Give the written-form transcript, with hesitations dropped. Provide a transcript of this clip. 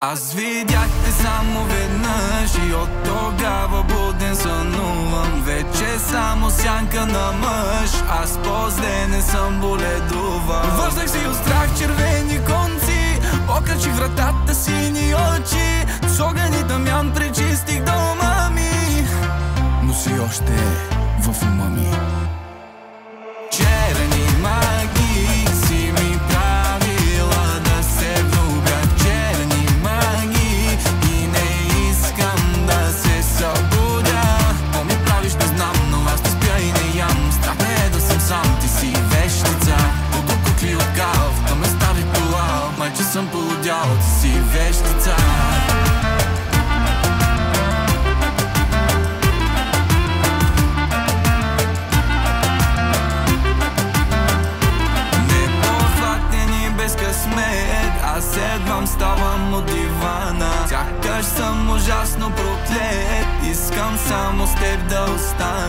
Аз видях те само веднъж и от тогава буден сънувам. Вече само сянка на мъж, аз по-зле не съм боледувал. Вързах си от страх червени конци, окачих вратата сини очи, с огъни дамян пречистих дома ми, но си още в ума ми. Черни магии си ми правила да се влюбя, черни магии, и не искам да се събудя. Какво ми правиш не знам, но аз не спя и не ям. Страх ме е да съм сам, ти си вещица, от кукли от калъв, да ме стави кола. Майче съм полудял, ти си вещица. Аз едвам ставам от дивана, сякаш съм ужасно проклет. Искам само с теб да остана.